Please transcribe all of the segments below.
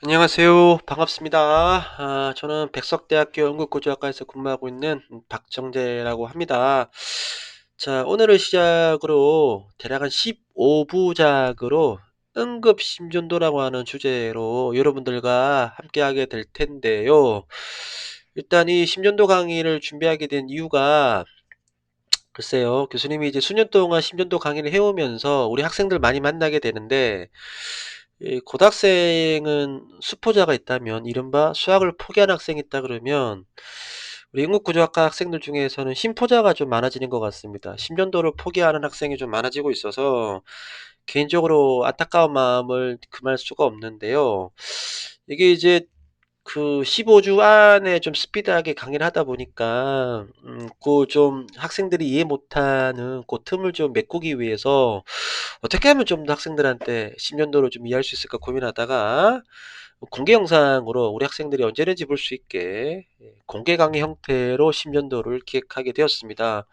안녕하세요. 반갑습니다. 저는 백석대학교 응급구조학과에서 근무하고 있는 박정재라고 합니다. 자, 오늘을 시작으로 대략 한 15부작으로 응급심전도라고 하는 주제로 여러분들과 함께하게 될 텐데요. 일단 이 심전도 강의를 준비하게 된 이유가 글쎄요. 교수님이 이제 수년 동안 심전도 강의를 해오면서 우리 학생들 많이 만나게 되는데 이 고등학생은 수포자가 있다면 이른바 수학을 포기한 학생이 있다 그러면 우리 응급구조학과 학생들 중에서는 심포자가 좀 많아지는 것 같습니다. 심전도를 포기하는 학생이 좀 많아지고 있어서 개인적으로 안타까운 마음을 금할 수가 없는데요. 이게 이제 그 15주 안에 좀 스피드하게 강의를 하다 보니까 그 좀 학생들이 이해 못하는 그 틈을 좀 메꾸기 위해서 어떻게 하면 좀 더 학생들한테 심전도를 좀 이해할 수 있을까 고민하다가 공개 영상으로 우리 학생들이 언제든지 볼 수 있게 공개 강의 형태로 심전도를 기획하게 되었습니다.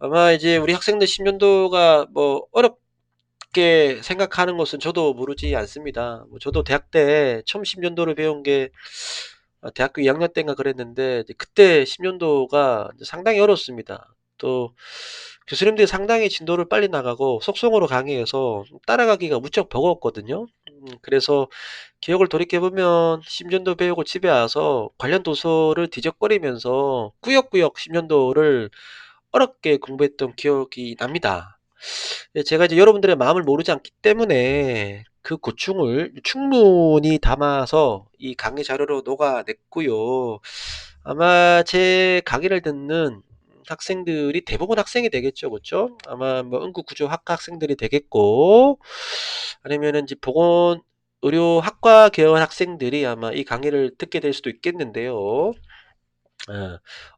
아마 이제 우리 학생들 심전도가 뭐 어렵게 생각하는 것은 저도 모르지 않습니다. 뭐 저도 대학 때 처음 심전도를 배운 게 대학교 2학년 때인가 그랬는데 이제 그때 심전도가 상당히 어렵습니다. 또 교수님들이 상당히 진도를 빨리 나가고 속성으로 강의해서 따라가기가 무척 버거웠거든요. 그래서 기억을 돌이켜 보면 심전도 배우고 집에 와서 관련 도서를 뒤적거리면서 꾸역꾸역 심전도를 어렵게 공부했던 기억이 납니다. 예, 제가 이제 여러분들의 마음을 모르지 않기 때문에 그 고충을 충분히 담아서 이 강의 자료로 녹아냈고요. 아마 제 강의를 듣는 학생들이 대부분 학생이 되겠죠. 그쵸? 아마 뭐 응급구조학과 학생들이 되겠고 아니면은 이제 보건의료학과 계열 학생들이 아마 이 강의를 듣게 될 수도 있겠는데요.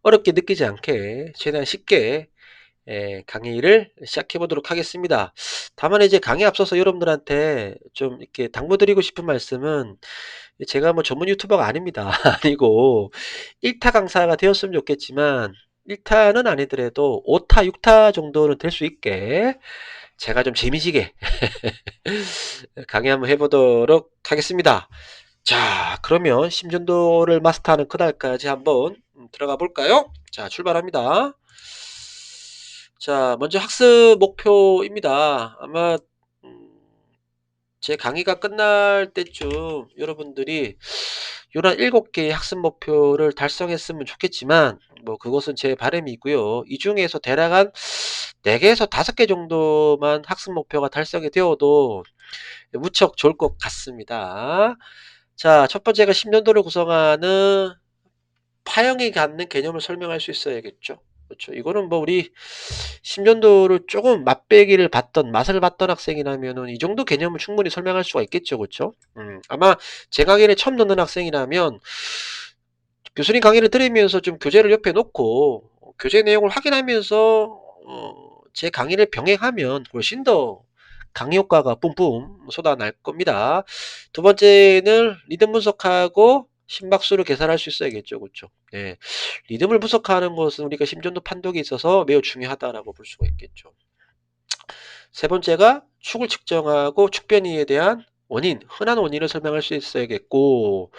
어렵게 느끼지 않게 최대한 쉽게 강의를 시작해 보도록 하겠습니다. 다만 이제 강의 앞서서 여러분들한테 좀 이렇게 당부드리고 싶은 말씀은 제가 뭐 전문 유튜버가 아닙니다. 아니고 1타 강사가 되었으면 좋겠지만 1타는 아니더라도 5타, 6타 정도는 될 수 있게 제가 좀 재미지게 강의 한번 해보도록 하겠습니다. 자, 그러면 심전도를 마스터하는 그날까지 한번 들어가 볼까요? 자, 출발합니다. 자, 먼저 학습 목표입니다. 아마 음, 제 강의가 끝날 때쯤 여러분들이 요런 7개의 학습 목표를 달성했으면 좋겠지만 뭐 그것은 제 바람이고요. 이 중에서 대략 한 4개에서 5개 정도만 학습 목표가 달성이 되어도 무척 좋을 것 같습니다. 자, 첫 번째가 10년도를 구성하는 파형이 갖는 개념을 설명할 수 있어야겠죠. 그렇죠. 이거는 뭐 우리 10년도를 조금 맛배기를 봤던 맛을 봤던 학생이라면은 이 정도 개념을 충분히 설명할 수가 있겠죠. 그렇죠? 아마 제 강의를 처음 듣는 학생이라면 교수님 강의를 들으면서 좀 교재를 옆에 놓고 교재 내용을 확인하면서 제 강의를 병행하면 훨씬 더 강의 효과가 뿜뿜 쏟아날 겁니다. 두 번째는 리듬 분석하고 심박수를 계산할 수 있어야겠죠. 그쵸? 예. 리듬을 분석하는 것은 우리가 심전도 판독에 있어서 매우 중요하다라고 볼 수가 있겠죠. 세 번째가 축을 측정하고 축변이에 대한 원인, 흔한 원인을 설명할 수 있어야겠고,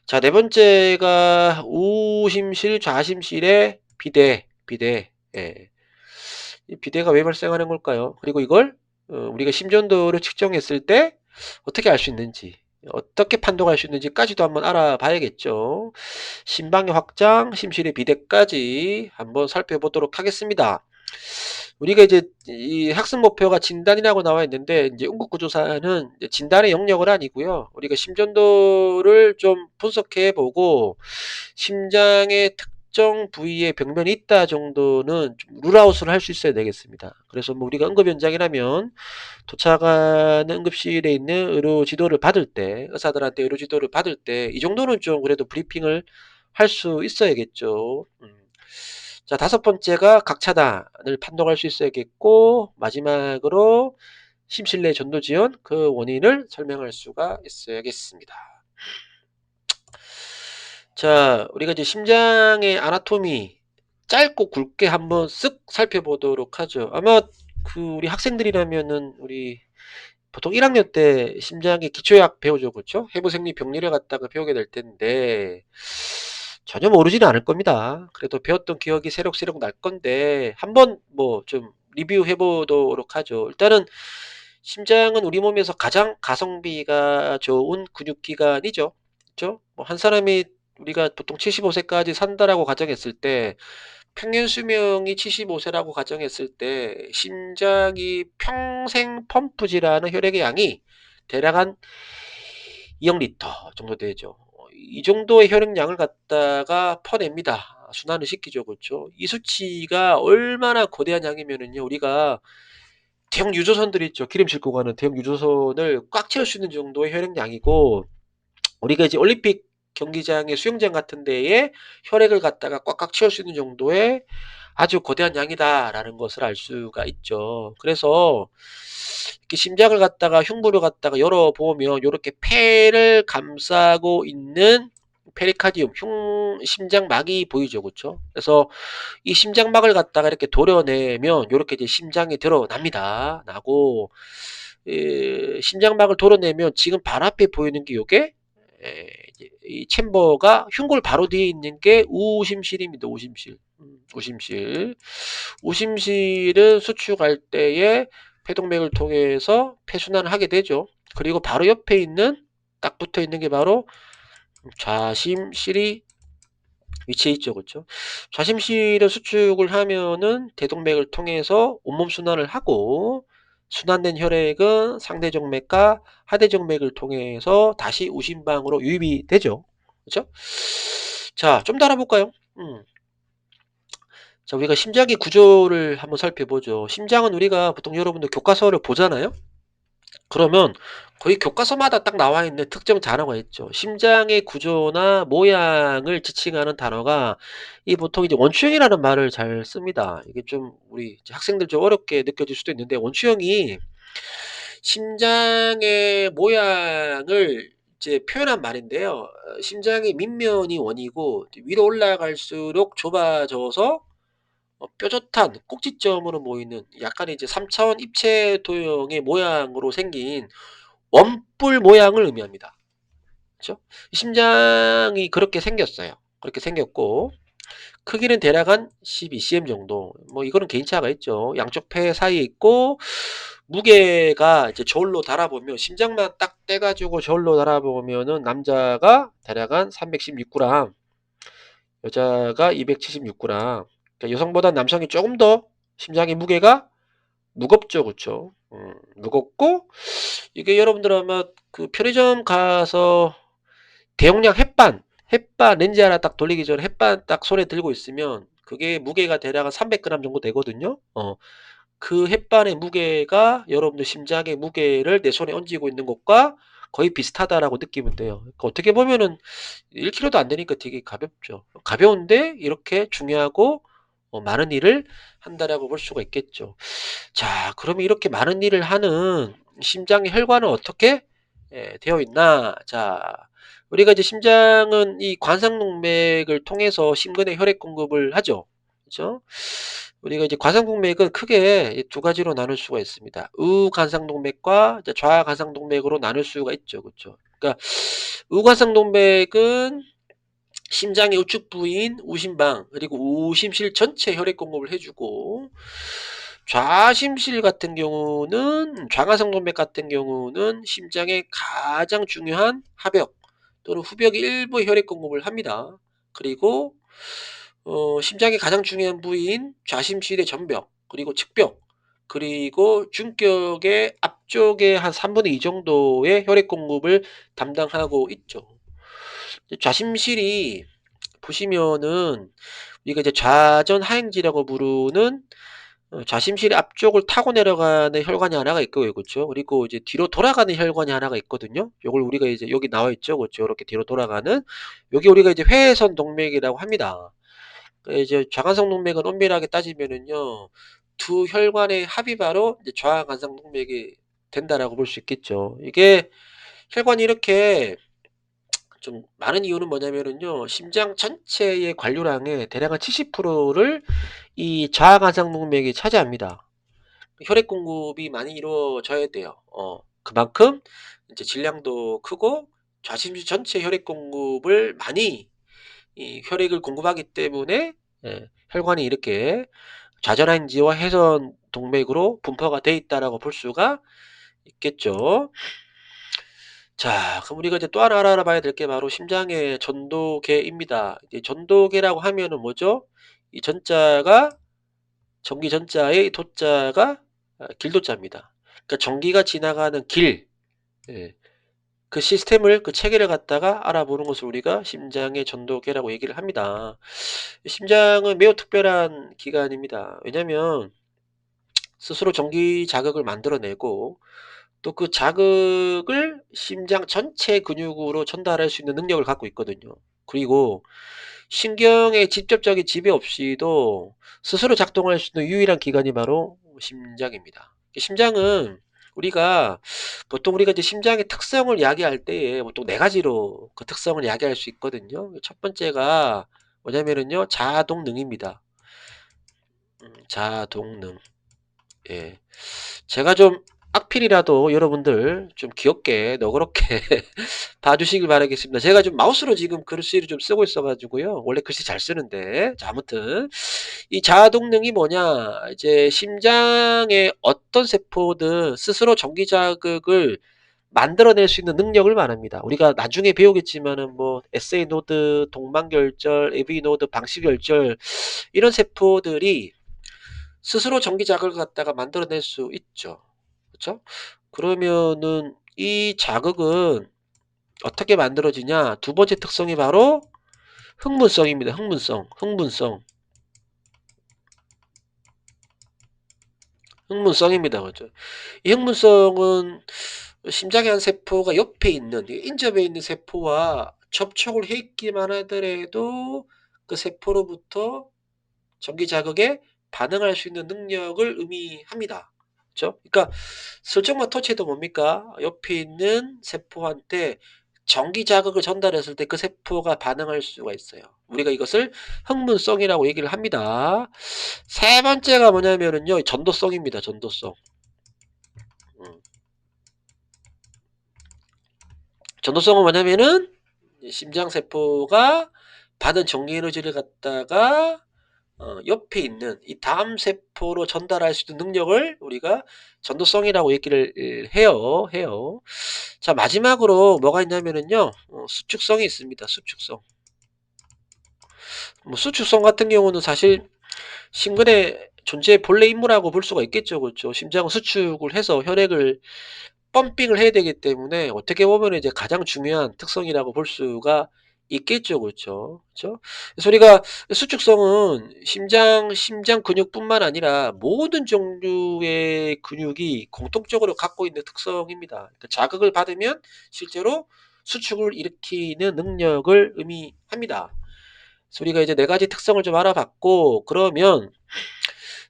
자, 네 번째가 우심실, 좌심실의 비대. 예. 이 비대가 왜 발생하는 걸까요? 그리고 이걸 우리가 심전도를 측정했을 때 어떻게 알 수 있는지, 어떻게 판독할 수 있는지까지도 한번 알아봐야겠죠. 심방의 확장, 심실의 비대까지 한번 살펴보도록 하겠습니다. 우리가 이제 이 학습 목표가 진단이라고 나와 있는데 이제 응급구조사는 이제 진단의 영역은 아니고요. 우리가 심전도를 좀 분석해 보고 심장의 특정 부위에 병변이 있다 정도는 좀 룰아웃을 할 수 있어야 되겠습니다. 그래서 뭐 우리가 응급 현장이라면 도착하는 응급실에 있는 의료 지도를 받을 때 의사들한테 의료 지도를 받을 때 이 정도는 좀 그래도 브리핑을 할 수 있어야겠죠. 자, 다섯 번째가 각차단을 판독할 수 있어야겠고, 마지막으로 심실내 전도 지연 그 원인을 설명할 수가 있어야겠습니다. 자, 우리가 이제 심장의 아나토미 짧고 굵게 한번 쓱 살펴보도록 하죠. 아마 그 우리 학생들이라면은 우리 보통 1학년 때 심장의 기초약 배우죠. 그쵸? 해부생리 병리를 갖다가 배우게 될 텐데 전혀 모르지는 않을 겁니다. 그래도 배웠던 기억이 새록새록 날 건데 한번 뭐 좀 리뷰해 보도록 하죠. 일단은 심장은 우리 몸에서 가장 가성비가 좋은 근육기관이죠. 그죠? 뭐 한 사람이 우리가 보통 75 세까지 산다라고 가정했을 때 평균 수명이 75 세라고 가정했을 때 심장이 평생 펌프질하는 혈액의 양이 대략 한 2억 리터 정도 되죠. 이 정도의 혈액량을 갖다가 퍼냅니다. 순환을 시키죠. 그렇죠? 이 수치가 얼마나 거대한 양이면은요. 우리가 대형 유조선들 있죠. 기름 싣고 가는 대형 유조선을 꽉 채울 수 있는 정도의 혈액량이고 우리가 이제 올림픽 경기장의 수영장 같은 데에 혈액을 갖다가 꽉꽉 채울 수 있는 정도의 아주 거대한 양이다라는 것을 알 수가 있죠. 그래서 이렇게 심장을 갖다가 흉부를 갖다가 열어보면 요렇게 폐를 감싸고 있는 페리카디움, 심장막이 보이죠. 그쵸? 그래서 이 심장막을 갖다가 이렇게 도려내면 요렇게 이제 심장이 드러납니다. 나고 심장막을 도려내면 지금 바로 앞에 보이는 게 요게 이제 이 챔버가 흉골 바로 뒤에 있는 게 우심실입니다. 우심실. 우심실. 우심실은 수축할 때에 폐동맥을 통해서 폐순환을 하게 되죠. 그리고 바로 옆에 있는 딱 붙어 있는 게 바로 좌심실이 위치해 있죠. 그렇죠? 좌심실을 수축을 하면은 대동맥을 통해서 온몸 순환을 하고 순환된 혈액은 상대정맥과 하대정맥을 통해서 다시 우심방으로 유입이 되죠. 그렇죠? 자, 좀 더 알아볼까요? 자, 우리가 심장의 구조를 한번 살펴보죠. 심장은 우리가 보통 여러분들 교과서를 보잖아요. 그러면 거의 교과서마다 딱 나와 있는 특정 단어가 있죠. 심장의 구조나 모양을 지칭하는 단어가 이 보통 이제 원추형이라는 말을 잘 씁니다. 이게 좀 우리 이제 학생들 좀 어렵게 느껴질 수도 있는데 원추형이 심장의 모양을 이제 표현한 말인데요. 심장의 밑면이 원이고 위로 올라갈수록 좁아져서 뾰족한 꼭지점으로 모이는 약간의 이제 3차원 입체 도형의 모양으로 생긴 원뿔 모양을 의미합니다. 그죠? 심장이 그렇게 생겼어요. 그렇게 생겼고 크기는 대략 한 12cm 정도. 뭐 이거는 개인차가 있죠. 양쪽 폐 사이에 있고 무게가 이제 저울로 달아보면 심장만 딱 떼가지고 저울로 달아보면은 남자가 대략 한 316g, 여자가 276g. 그러니까 여성보다 남성이 조금 더 심장의 무게가 무겁죠, 그쵸? 무겁고 이게 여러분들 아마 그 편의점 가서 대용량 햇반 렌즈 하나 딱 돌리기 전에 햇반 딱 손에 들고 있으면 그게 무게가 대략 한 300g 정도 되거든요. 그 햇반의 무게가 여러분들 심장의 무게를 내 손에 얹고 있는 것과 거의 비슷하다라고 느끼면 돼요. 그러니까 어떻게 보면은 1kg도 안 되니까 되게 가볍죠. 가벼운데 이렇게 중요하고 많은 일을 한다라고 볼 수가 있겠죠. 자, 그러면 이렇게 많은 일을 하는 심장의 혈관은 어떻게 되어 있나? 자, 우리가 이제 심장은 이 관상동맥을 통해서 심근에 혈액 공급을 하죠. 그죠? 우리가 이제 관상동맥은 크게 두 가지로 나눌 수가 있습니다. 우관상동맥과 좌관상동맥으로 나눌 수가 있죠. 그렇죠? 그러니까 우관상동맥은 심장의 우측 부위인 우심방 그리고 우심실 전체 혈액 공급을 해주고 좌심실 같은 경우는 좌관상동맥 같은 경우는 심장의 가장 중요한 하벽 또는 후벽의 일부 혈액 공급을 합니다. 그리고 심장의 가장 중요한 부위인 좌심실의 전벽 그리고 측벽 그리고 중격의 앞쪽에 한 3분의 2 정도의 혈액 공급을 담당하고 있죠. 좌심실이 보시면은 우리가 이제 좌전 하행지라고 부르는 좌심실 앞쪽을 타고 내려가는 혈관이 하나가 있고요. 그렇죠? 그리고 이제 뒤로 돌아가는 혈관이 하나가 있거든요. 요걸 우리가 이제 여기 나와 있죠. 그렇죠? 이렇게 뒤로 돌아가는 요게 우리가 이제 회선 동맥이라고 합니다. 이제 좌관성 동맥은 엄밀하게 따지면은요. 두 혈관의 합이 바로 이제 좌관상 동맥이 된다라고 볼 수 있겠죠. 이게 혈관이 이렇게 좀 많은 이유는 뭐냐면은요. 심장 전체의 관료량의 대략 한 70%를 이 좌관상 동맥이 차지합니다. 혈액 공급이 많이 이루어져야 돼요. 그만큼 이제 질량도 크고 좌심줄 전체 혈액 공급을 많이 이 혈액을 공급하기 때문에 예 혈관이 이렇게 좌전환지와 회전 동맥으로 분포가 돼 있다라고 볼 수가 있겠죠. 자, 그럼 우리가 이제 또 하나 알아봐야 될 게 바로 심장의 전도계입니다. 이제 전도계라고 하면은 뭐죠? 이 전자가 전기 전자의 도자가 길도자입니다. 그러니까 전기가 지나가는 길, 예, 그 시스템을 그 체계를 갖다가 알아보는 것을 우리가 심장의 전도계라고 얘기를 합니다. 심장은 매우 특별한 기관입니다. 왜냐하면 스스로 전기 자극을 만들어내고 또 그 자극을 심장 전체 근육으로 전달할 수 있는 능력을 갖고 있거든요. 그리고 신경의 직접적인 지배 없이도 스스로 작동할 수 있는 유일한 기관이 바로 심장입니다. 심장은 우리가 보통 우리가 이제 심장의 특성을 이야기할 때에 보통 네 가지로 그 특성을 이야기할 수 있거든요. 첫 번째가 뭐냐면은요, 자동능입니다. 자동능. 예. 제가 좀 악필이라도 여러분들 좀 귀엽게 너그럽게 봐주시길 바라겠습니다. 제가 좀 마우스로 지금 글씨를 좀 쓰고 있어 가지고요. 원래 글씨 잘 쓰는데. 자, 아무튼 이 자동능이 뭐냐, 이제 심장의 어떤 세포든 스스로 전기 자극을 만들어낼 수 있는 능력을 말합니다. 우리가 나중에 배우겠지만은 뭐 SA 노드, 동방결절, AV 노드, 방시결절 이런 세포들이 스스로 전기 자극을 갖다가 만들어낼 수 있죠. 그쵸? 그러면은 이 자극은 어떻게 만들어지냐? 두 번째 특성이 바로 흥분성입니다. 흥분성입니다. 그죠? 이 흥분성은 심장의 한 세포가 옆에 있는, 인접해 있는 세포와 접촉을 해 있기만 하더라도 그 세포로부터 전기 자극에 반응할 수 있는 능력을 의미합니다. 그죠? 그러니까 슬쩍만 터치해도 뭡니까? 옆에 있는 세포한테 전기 자극을 전달했을 때 그 세포가 반응할 수가 있어요. 우리가 이것을 흥분성이라고 얘기를 합니다. 세 번째가 뭐냐면은요, 전도성입니다. 전도성. 음. 전도성은 뭐냐면은 심장 세포가 받은 전기 에너지를 갖다가 옆에 있는 이 다음 세포로 전달할 수 있는 능력을 우리가 전도성이라고 얘기를 해요. 자, 마지막으로 뭐가 있냐면은요, 수축성이 있습니다. 수축성. 뭐 수축성 같은 경우는 사실 심근의 존재의 본래 임무라고 볼 수가 있겠죠. 그렇죠. 심장은 수축을 해서 혈액을 펌핑을 해야 되기 때문에 어떻게 보면 이제 가장 중요한 특성이라고 볼 수가 있겠죠. 그렇죠. 그렇죠? 그래서 우리가 수축성은 심장 근육뿐만 아니라 모든 종류의 근육이 공통적으로 갖고 있는 특성입니다. 그러니까 자극을 받으면 실제로 수축을 일으키는 능력을 의미합니다. 그래서 우리가 이제 네 가지 특성을 좀 알아봤고, 그러면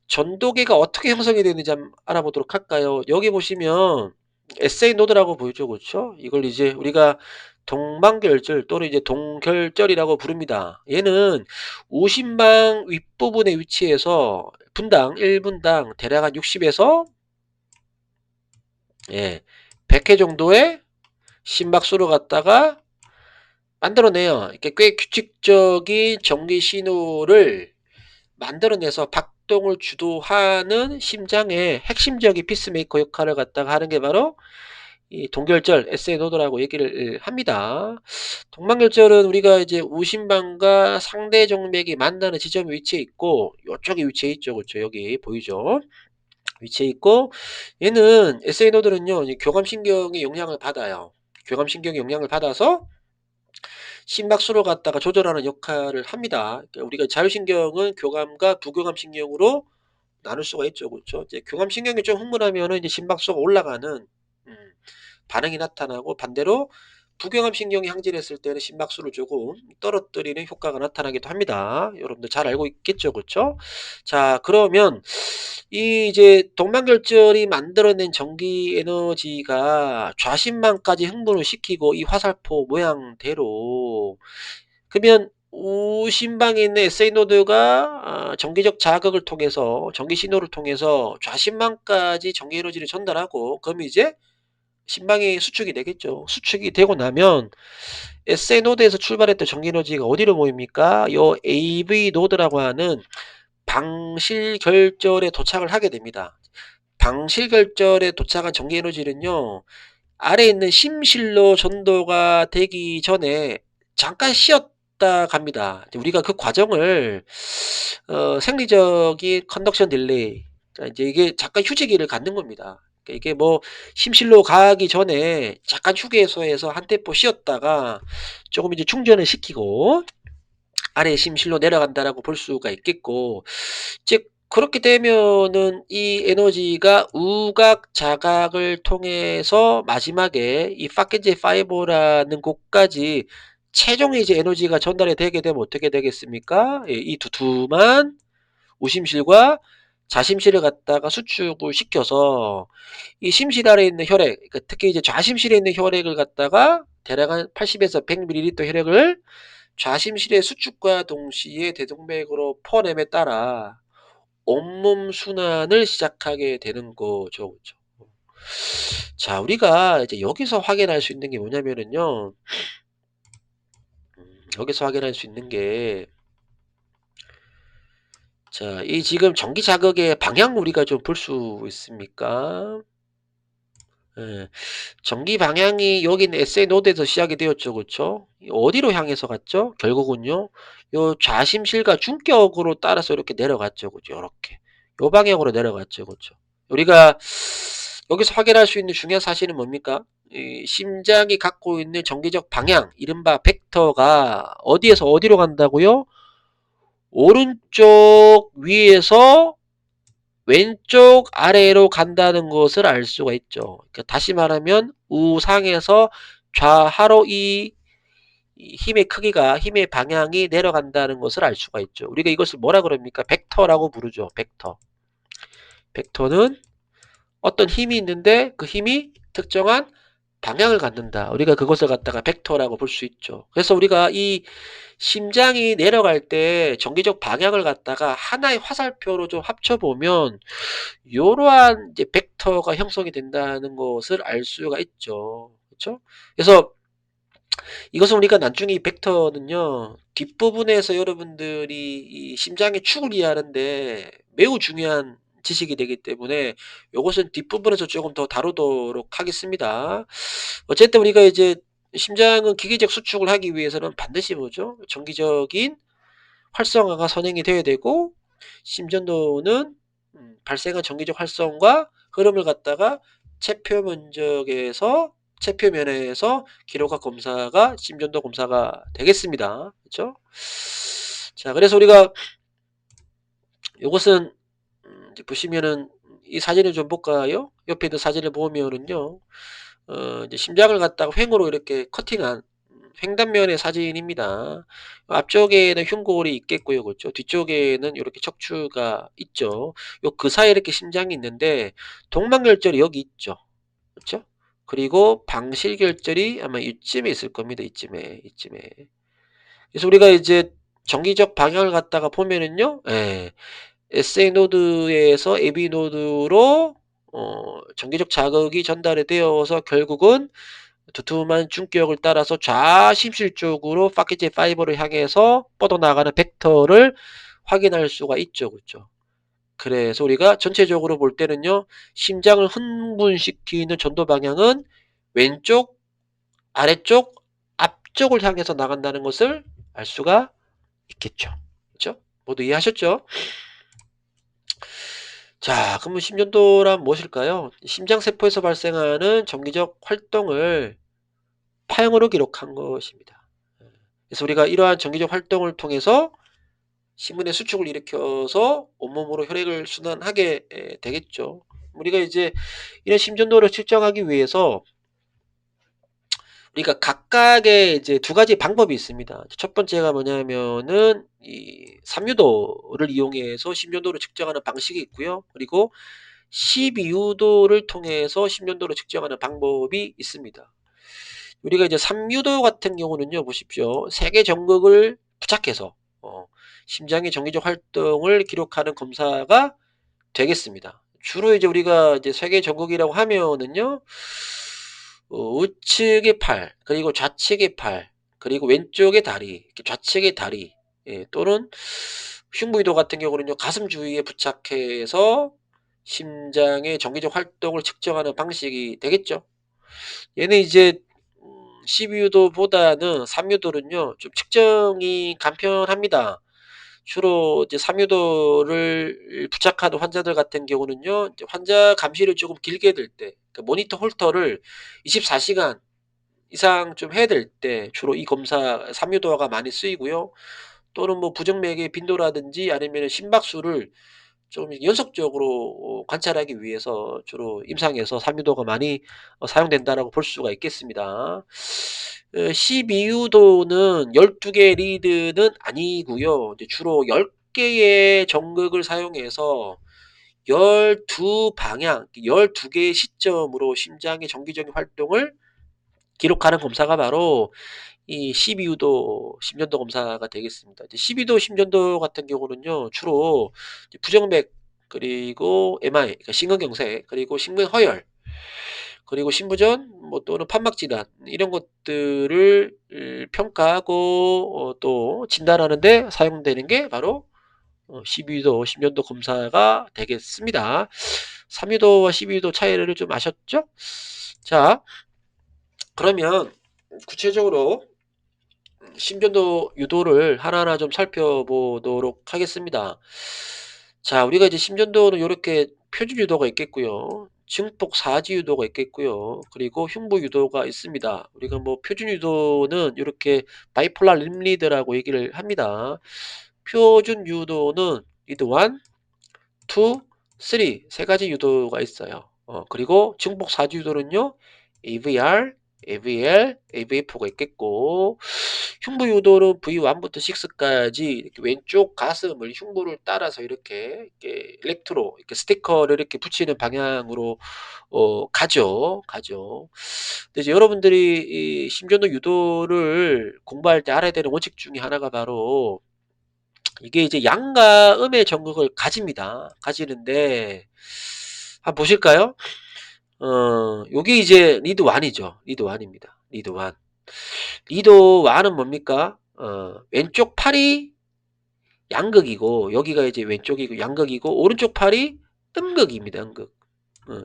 전도계가 어떻게 형성이 되는지 한번 알아보도록 할까요? 여기 보시면 SA 노드라고 보이죠, 그렇죠? 이걸 이제 우리가 동방결절 또는 이제 동결절이라고 부릅니다. 얘는 우심방 윗부분에 위치해서 분당 1분당 대략 한 60에서 예, 100회 정도의 심박수를 갖다가 만들어내요. 이렇게 꽤 규칙적인 전기 신호를 만들어내서 박동을 주도하는 심장의 핵심적인 피스메이커 역할을 갖다가 하는 게 바로 이 동결절 SA 노드라고 얘기를 합니다. 동방결절은 우리가 이제 우심방과 상대 정맥이 만나는 지점에 위치해 있고, 요쪽에 위치해 있죠. 그렇죠. 여기 보이죠? 위치해 있고, 얘는 SA 노드는요, 교감신경의 영향을 받아요. 교감신경의 영향을 받아서 심박수를 갖다가 조절하는 역할을 합니다. 그러니까 우리가 자율신경은 교감과 부교감신경으로 나눌 수가 있죠. 그렇죠? 이제 교감신경이 좀 흥분하면은 이제 심박수가 올라가는 음, 반응이 나타나고, 반대로 부교감신경이 항진했을 때는 심박수를 조금 떨어뜨리는 효과가 나타나기도 합니다. 여러분들 잘 알고 있겠죠, 그렇죠? 자, 그러면 이 이제 동방결절이 만들어낸 전기 에너지가 좌심망까지 흥분을 시키고 이 화살표 모양대로, 그러면 우심방에 있는 SA 노드가 전기적 자극을 통해서 전기 신호를 통해서 좌심망까지 전기 에너지를 전달하고, 그럼 이제 심방이 수축이 되겠죠. 수축이 되고 나면 SA 노드에서 출발했던 전기 에너지가 어디로 모입니까? 요 AV 노드라고 하는 방실 결절에 도착을 하게 됩니다. 방실 결절에 도착한 전기 에너지는요, 아래에 있는 심실로 전도가 되기 전에 잠깐 쉬었다 갑니다. 우리가 그 과정을 생리적인 컨덕션 딜레이, 그러니까 이제 이게 잠깐 휴지기를 갖는 겁니다. 그러니까 이게 뭐 심실로 가기 전에 잠깐 휴게소에서 한 템포 쉬었다가 조금 이제 충전을 시키고 아래 심실로 내려간다라고 볼 수가 있겠고, 즉 그렇게 되면은 이 에너지가 우각 자각을 통해서 마지막에 이 파켄제 파이버라는 곳까지 최종의 이제 에너지가 전달이 되게 되면 어떻게 되겠습니까? 예, 이 두툼한 우심실과 자심실을 갖다가 수축을 시켜서 이 심실 아래에 있는 혈액, 그러니까 특히 이제 좌심실에 있는 혈액을 갖다가 대략 한 80에서 100ml 혈액을 좌심실의 수축과 동시에 대동맥으로 퍼냄에 따라 온몸 순환을 시작하게 되는 거죠. 그죠? 자, 우리가 이제 여기서 확인할 수 있는 게 뭐냐면은요. 여기서 확인할 수 있는 게, 자, 이 지금 전기 자극의 방향 우리가 좀 볼 수 있습니까? 예. 전기 방향이 여기는 SA 노드에서 시작이 되었죠. 그쵸? 어디로 향해서 갔죠? 결국은요. 요 좌심실과 중격으로 따라서 이렇게 내려갔죠. 그죠? 요렇게. 요 방향으로 내려갔죠. 그쵸? 우리가 여기서 확인할 수 있는 중요한 사실은 뭡니까? 이 심장이 갖고 있는 전기적 방향, 이른바 벡터가 어디에서 어디로 간다고요? 오른쪽 위에서 왼쪽 아래로 간다는 것을 알 수가 있죠. 그러니까 다시 말하면 우상에서 좌하로 이 힘의 크기가, 힘의 방향이 내려간다는 것을 알 수가 있죠. 우리가 이것을 뭐라 그럽니까? 벡터라고 부르죠. 벡터. 벡터는 어떤 힘이 있는데 그 힘이 특정한 방향을 갖는다. 우리가 그것을 갖다가 벡터라고 볼 수 있죠. 그래서 우리가 이 심장이 내려갈 때 전기적 방향을 갖다가 하나의 화살표로 좀 합쳐보면 요러한 이제 벡터가 형성이 된다는 것을 알 수가 있죠. 그쵸? 그래서 이것은 우리가 나중에 이 벡터는요, 뒷부분에서 여러분들이 이 심장의 축을 이해하는데 매우 중요한 지식이 되기 때문에 요것은 뒷부분에서 조금 더 다루도록 하겠습니다. 어쨌든 우리가 이제 심장은 기계적 수축을 하기 위해서는 반드시 뭐죠? 정기적인 활성화가 선행이 되어야 되고, 심전도는 발생한 정기적 활성과 흐름을 갖다가 체표 면적에서 체표면에서 기록과 검사가 심전도 검사가 되겠습니다. 그렇죠? 자, 그래서 우리가 요것은 이제 보시면은 이 사진을 좀 볼까요? 옆에 있는 사진을 보면은요. 이제 심장을 갖다가 횡으로 이렇게 커팅한 횡단면의 사진입니다. 앞쪽에는 흉골이 있겠고요. 그렇죠? 뒤쪽에는 이렇게 척추가 있죠. 요 그 사이에 이렇게 심장이 있는데 동방결절이 여기 있죠. 그렇죠? 그리고 방실결절이 아마 이쯤에 있을 겁니다. 이쯤에, 이쯤에. 그래서 우리가 이제 정기적 방향을 갖다가 보면은요. 예. SA 노드에서 AB 노드로 정기적 자극이 전달이 되어서 결국은 두툼한 중격을 따라서 좌심실 쪽으로 파케제 파이버를 향해서 뻗어나가는 벡터를 확인할 수가 있죠. 그렇죠? 그래서 우리가 전체적으로 볼 때는요. 심장을 흥분시키는 전도 방향은 왼쪽, 아래쪽, 앞쪽을 향해서 나간다는 것을 알 수가 있겠죠. 그렇죠? 모두 이해하셨죠? 자, 그러면 심전도란 무엇일까요? 심장세포에서 발생하는 정기적 활동을 파형으로 기록한 것입니다. 그래서 우리가 이러한 정기적 활동을 통해서 심근의 수축을 일으켜서 온몸으로 혈액을 순환하게 되겠죠. 우리가 이제 이런 심전도를 측정하기 위해서 우리가 각각의 이제 두 가지 방법이 있습니다. 첫 번째가 뭐냐면은 이 삼유도를 이용해서 심전도를 측정하는 방식이 있고요. 그리고 12유도를 통해서 심전도를 측정하는 방법이 있습니다. 우리가 이제 삼유도 같은 경우는요, 보십시오. 세계 전극을 부착해서 심장의 정기적 활동을 기록하는 검사가 되겠습니다. 주로 이제 우리가 이제 세계 전극이라고 하면은요, 우측의 팔, 그리고 좌측의 팔, 그리고 왼쪽의 다리, 이렇게 좌측의 다리, 예, 또는 흉부유도 같은 경우는요, 가슴 주위에 부착해서 심장의 정기적 활동을 측정하는 방식이 되겠죠. 얘는 이제 12유도보다는 3유도는요, 좀 측정이 간편합니다. 주로 이제 3유도를 부착하는 환자들 같은 경우는요, 이제 환자 감시를 조금 길게 될 때, 그 모니터 홀터를 24시간 이상 좀 해야 될 때 주로 이 검사 3유도화가 많이 쓰이고요. 또는 뭐 부정맥의 빈도라든지 아니면은 심박수를 좀 연속적으로 관찰하기 위해서 주로 임상에서 3유도가 많이 사용된다라고 볼 수가 있겠습니다. 12유도는 12개 리드는 아니고요. 이제 주로 10개의 정극을 사용해서 12 방향, 12개의 시점으로 심장의 정기적인 활동을 기록하는 검사가 바로 이 12유도 심전도 검사가 되겠습니다. 이제 12도 심전도 같은 경우는요, 주로 이제 부정맥, 그리고 MI, 그러니까 심근경색, 그리고 심근허열, 그리고 심부전, 뭐 또는 판막질환 이런 것들을 평가하고 또 진단하는 데 사용되는 게 바로 12도 심전도 검사가 되겠습니다. 3유도와 12유도 차이를 좀 아셨죠? 자, 그러면 구체적으로 심전도 유도를 하나하나 좀 살펴보도록 하겠습니다. 자, 우리가 이제 심전도는 요렇게 표준 유도가 있겠고요. 증폭 사지 유도가 있겠고요. 그리고 흉부 유도가 있습니다. 우리가 뭐 표준 유도는 요렇게 바이폴라 림 리드라고 얘기를 합니다. 표준 유도는 리드 1, 2, 3, 세 가지 유도가 있어요. 그리고 증폭 사지 유도는요. AVR, AVL, AV4가 있겠고, 흉부 유도는 V1부터 6까지 이렇게 왼쪽 가슴을 흉부를 따라서 이렇게 일렉트로 이렇게 스티커를 이렇게 붙이는 방향으로 가죠. 근데 이제 여러분들이 이 심전도 유도를 공부할 때 알아야 되는 원칙 중에 하나가 바로 이게 이제 양과 음의 전극을 가집니다. 가지는데 한번 보실까요? 요게 이제 리드 1이죠. 리드 1입니다. 리드 1. 리드 1은 뭡니까? 왼쪽 팔이 양극이고 여기가 이제 왼쪽이고 양극이고 오른쪽 팔이 음극입니다. 음극.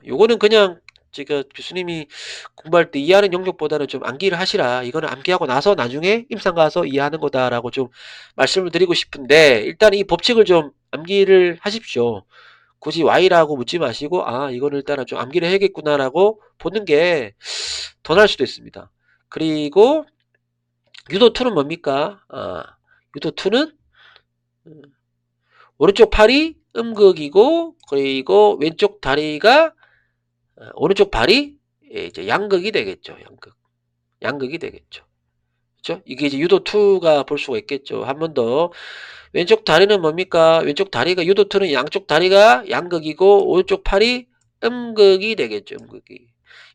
요거는 그냥 제가 교수님이 공부할 때 이해하는 영역보다는 좀 암기를 하시라. 이거는 암기하고 나서 나중에 임상 가서 이해하는 거다라고 좀 말씀을 드리고 싶은데 일단 이 법칙을 좀 암기를 하십시오. 굳이 Y라고 묻지 마시고 '아 이거는 일단은 좀 암기를 해야겠구나.'라고 보는 게 더 나을 수도 있습니다. 그리고 유도 2는 뭡니까? 유도 2는 오른쪽 팔이 음극이고 그리고 왼쪽 다리가 오른쪽 발이 이제 양극이 되겠죠. 양극. 양극이 되겠죠. 그죠? 이게 이제 유도 2가 볼 수가 있겠죠. 한 번 더. 왼쪽 다리는 뭡니까? 왼쪽 다리가 유도 2는 양쪽 다리가 양극이고 오른쪽 팔이 음극이 되겠죠. 음극이.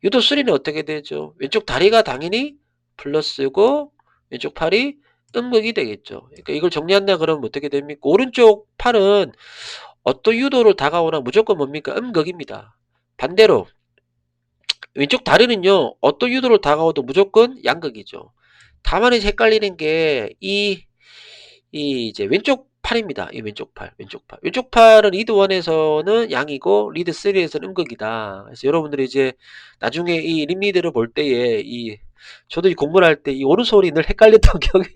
유도 3는 어떻게 되죠? 왼쪽 다리가 당연히 플러스고 왼쪽 팔이 음극이 되겠죠. 그러니까 이걸 정리한다 그러면 어떻게 됩니까? 오른쪽 팔은 어떤 유도를 다가오나 무조건 뭡니까? 음극입니다. 반대로 왼쪽 다리는요, 어떤 유도를 다가와도 무조건 양극이죠. 다만 이제 헷갈리는 게, 이 이제 왼쪽 팔입니다. 이 왼쪽 팔, 왼쪽 팔. 왼쪽 팔은 리드 1에서는 양이고, 리드 3에서는 음극이다. 그래서 여러분들이 이제 나중에 이 림리드를 볼 때에, 저도 이 공부를 할 때 이 오른손이 늘 헷갈렸던 기억이,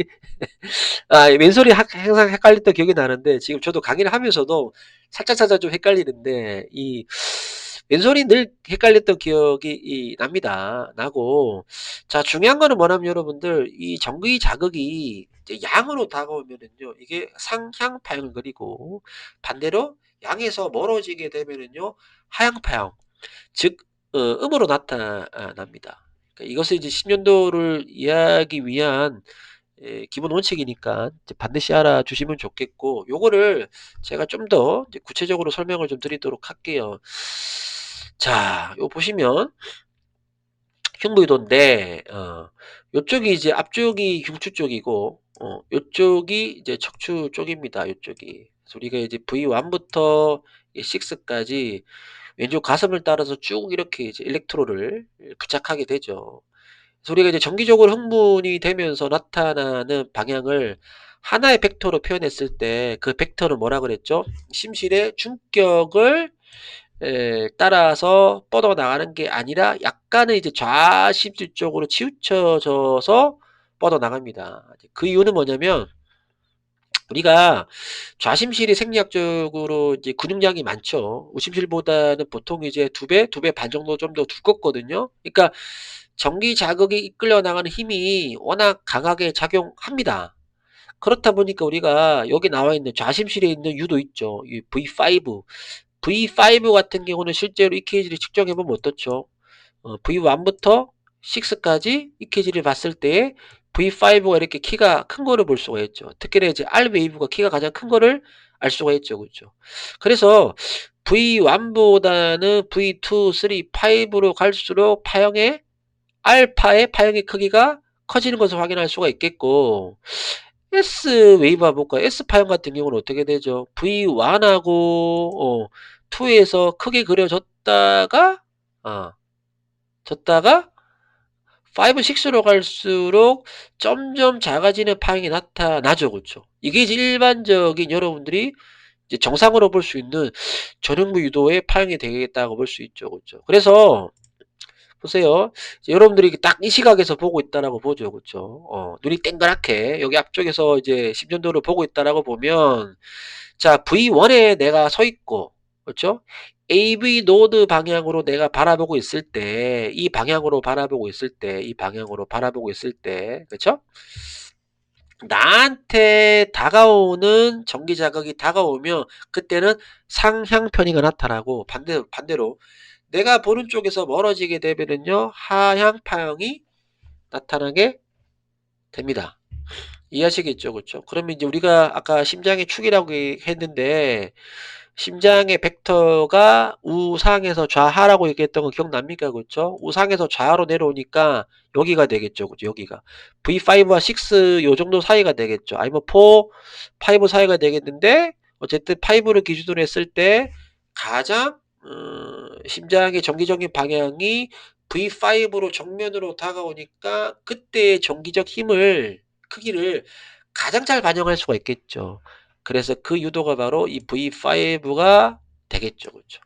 이 왼손이 항상 헷갈렸던 기억이 나는데, 지금 저도 강의를 하면서도 살짝 좀 헷갈리는데, 왼손이 늘 헷갈렸던 기억이 납니다. 나고. 자, 중요한 거는 뭐냐면 여러분들, 이 정극이 자극이 이제 양으로 다가오면은요, 이게 상향파형을 그리고 반대로 양에서 멀어지게 되면은요, 하향파형, 즉, 음으로 나타납니다. 그러니까 이것을 이제 10년도를 이해하기 위한 기본 원칙이니까 이제 반드시 알아주시면 좋겠고, 요거를 제가 좀 더 구체적으로 설명을 좀 드리도록 할게요. 자, 요 보시면 흉부유도인데 요쪽이 이제 앞쪽이 흉추 쪽이고 요쪽이 이제 척추 쪽입니다. 요쪽이. 그래서 우리가 이제 V1부터 6까지 왼쪽 가슴을 따라서 쭉 이렇게 이제 일렉트로를 부착하게 되죠. 그래서 우리가 이제 정기적으로 흥분이 되면서 나타나는 방향을 하나의 벡터로 표현했을 때 그 벡터는 뭐라 그랬죠? 심실의 중격을 따라서 뻗어나가는 게 아니라 약간의 이제 좌심실 쪽으로 치우쳐져서 뻗어나갑니다. 그 이유는 뭐냐면 우리가 좌심실이 생리학적으로 이제 근육량이 많죠. 우심실보다는 보통 이제 2배, 2배 반 정도 좀 더 두껍거든요. 그러니까 전기 자극이 이끌려 나가는 힘이 워낙 강하게 작용합니다. 그렇다 보니까 우리가 여기 나와 있는 좌심실에 있는 유도 있죠. 이 V5. V5 같은 경우는 실제로 EKG를 측정해 보면 어떻죠? V1부터 6까지 EKG를 봤을 때 V5가 이렇게 키가 큰 거를 볼 수가 있죠. 특히나 이제 R 웨이브가 키가 가장 큰 거를 알 수가 있죠. 그렇죠? 그래서 V1보다는 V2, 3, 5로 갈수록 파형의 알파의 파형의 크기가 커지는 것을 확인할 수가 있겠고 S 웨이브 한번 볼까요? S 파형 같은 경우는 어떻게 되죠? V1하고 2에서 크게 그려졌다가 졌다가 5, 6로 갈수록 점점 작아지는 파형이 나타나죠. 그렇죠? 이게 이제 일반적인 여러분들이 이제 정상으로 볼 수 있는 전형부 유도의 파형이 되겠다고 볼 수 있죠. 그렇죠? 그래서 보세요. 여러분들이 딱 이 시각에서 보고 있다라고 보죠. 그렇죠? 눈이 땡그랗게 여기 앞쪽에서 이제 심전도를 보고 있다라고 보면 자, V1에 내가 서 있고 그렇죠? AV 노드 방향으로 내가 바라보고 있을 때, 이 방향으로 바라보고 있을 때, 이 방향으로 바라보고 있을 때, 그렇죠? 나한테 다가오는 전기 자극이 다가오면 그때는 상향 편의가 나타나고 반대로 내가 보는 쪽에서 멀어지게 되면은요 하향 파형이 나타나게 됩니다. 이해하시겠죠, 그렇죠? 그러면 이제 우리가 아까 심장의 축이라고 했는데 심장의 벡터가 우상에서 좌하라고 얘기했던 거 기억납니까? 그렇죠? 우상에서 좌하로 내려오니까 여기가 되겠죠. 그죠? 여기가. V5와 6 요 정도 사이가 되겠죠. 아니면 4, 5 사이가 되겠는데 어쨌든 5를 기준으로 했을 때 가장 심장의 정기적인 방향이 V5로 정면으로 다가오니까 그때의 정기적 힘을 크기를 가장 잘 반영할 수가 있겠죠. 그래서 그 유도가 바로 이 V5가 되겠죠. 그렇죠.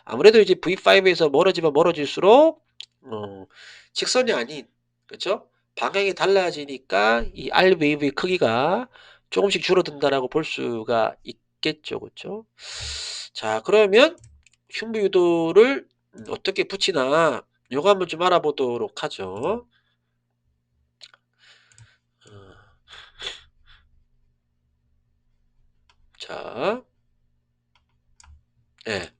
아무래도 이제 V5에서 멀어지면 멀어질수록 직선이 아닌 그렇죠? 방향이 달라지니까 이 R 웨이브의 크기가 조금씩 줄어든다라고 볼 수가 있겠죠. 그렇죠? 자, 그러면 흉부 유도를 어떻게 붙이나 요거 한번 좀 알아보도록 하죠. 어, 자, 예.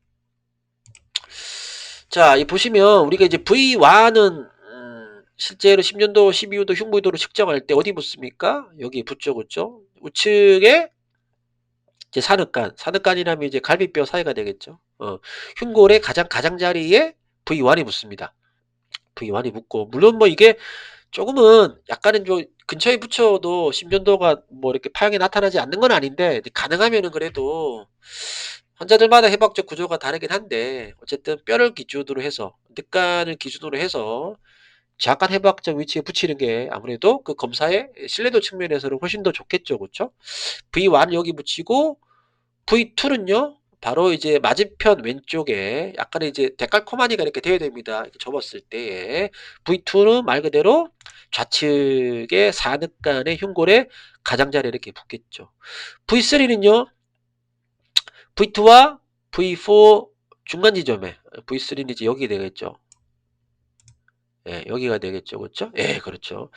자, 이 보시면 우리가 이제 V1은 실제로 10년도, 12호도 흉부유도를 측정할 때 어디 붙습니까? 여기 붙죠, 그렇죠? 우측에 이제 산흑간이라면 이제 갈비뼈 사이가 되겠죠. 흉골의 가장자리에 V1이 붙습니다. V1이 붙고 물론 뭐 이게 조금은 약간은 좀 근처에 붙여도 심전도가 뭐 이렇게 파형이 나타나지 않는 건 아닌데 가능하면은 그래도 환자들마다 해박적 구조가 다르긴 한데 어쨌든 뼈를 기준으로 해서 늑간을 기준으로 해서 약간 해박적 위치에 붙이는 게 아무래도 그 검사의 신뢰도 측면에서는 훨씬 더 좋겠죠. 그렇죠? V1 여기 붙이고 V2는요. 바로 이제 맞은편 왼쪽에 약간의 이제 데칼코마니가 이렇게 돼야 됩니다. 이렇게 접었을 때에 V2는 말 그대로 좌측의 사늑간의 흉골의 가장자리에 이렇게 붙겠죠. V3는요. V2와 V4 중간 지점에 V3는 이제 여기 되겠죠. 예, 여기가 되겠죠. 그렇죠? 예, 그렇죠.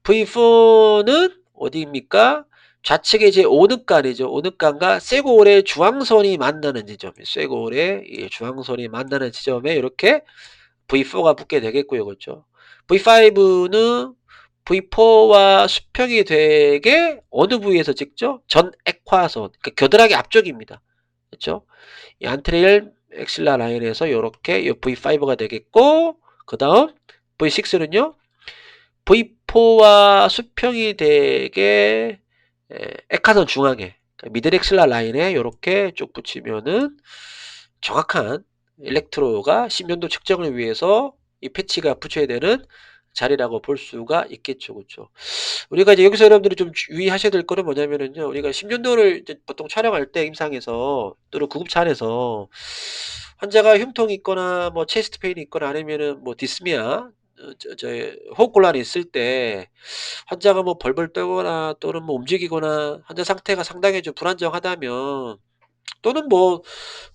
V4는 어디입니까? 좌측에 이제 오늑간이죠. 오늑간과 쇄골의 중앙선이 만나는 지점. 쇄골의 중앙선이 만나는 지점에 이렇게 V4가 붙게 되겠고요. 그렇죠? V5는 V4와 수평이 되게 어느 부위에서 찍죠? 전 액화선. 그러니까 겨드랑이 앞쪽입니다. 그렇죠? 이 안테리얼 엑실라 라인에서 이렇게 V5가 되겠고 그다음 V6는요. V4와 수평이 되게 액화선 중앙에 그러니까 미드렉슬라 라인에 이렇게 쭉 붙이면은 정확한 일렉트로가 심전도 측정을 위해서 이 패치가 붙여야 되는 자리라고 볼 수가 있겠죠. 그쵸. 우리가 이제 여기서 여러분들이 좀 유의하셔야 될 거는 뭐냐면은요. 우리가 심전도를 이제 보통 촬영할 때 임상에서 또는 구급차 안에서 환자가 흉통이 있거나 뭐 체스트 페인이 있거나 아니면은 뭐 디스미아 호흡곤란이 있을 때 환자가 뭐 벌벌 떨거나 또는 뭐 움직이거나 환자 상태가 상당히 좀 불안정하다면 또는 뭐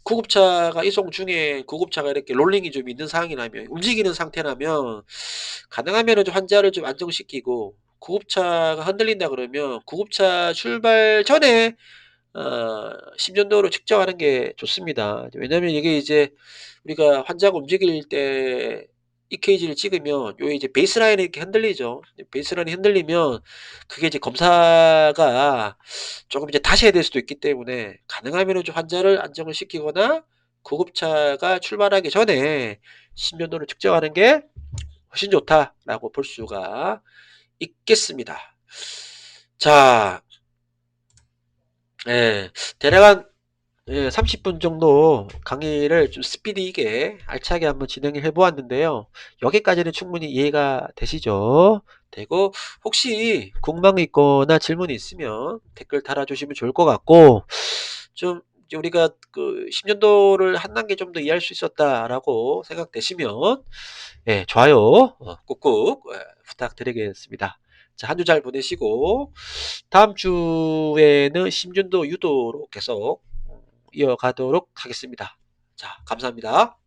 구급차가 이송 중에 구급차가 이렇게 롤링이 좀 있는 상황이라면 움직이는 상태라면 가능하면은 좀 환자를 좀 안정시키고 구급차가 흔들린다 그러면 구급차 출발 전에 심전도를 측정하는 게 좋습니다. 왜냐면 이게 이제 우리가 환자가 움직일 때 EKG를 찍으면 요게 이제 베이스라인이 이렇게 흔들리죠. 베이스라인이 흔들리면 그게 이제 검사가 조금 이제 다시 해야 될 수도 있기 때문에 가능하면은 좀 환자를 안정을 시키거나 구급차가 출발하기 전에 심전도를 측정하는 게 훨씬 좋다라고 볼 수가 있겠습니다. 자, 예. 대략 한 30분 정도 강의를 좀 스피드 있게 알차게 한번 진행을 해 보았는데요. 여기까지는 충분히 이해가 되시죠? 되고 혹시 궁금한 게 있거나 질문이 있으면 댓글 달아주시면 좋을 것 같고 좀 이제 우리가 그 10년도를 한 단계 좀 더 이해할 수 있었다라고 생각되시면 좋아요 꾹꾹 부탁드리겠습니다. 자, 한 주 잘 보내시고 다음 주에는 심전도 유도로 계속 이어가도록 하겠습니다. 자, 감사합니다.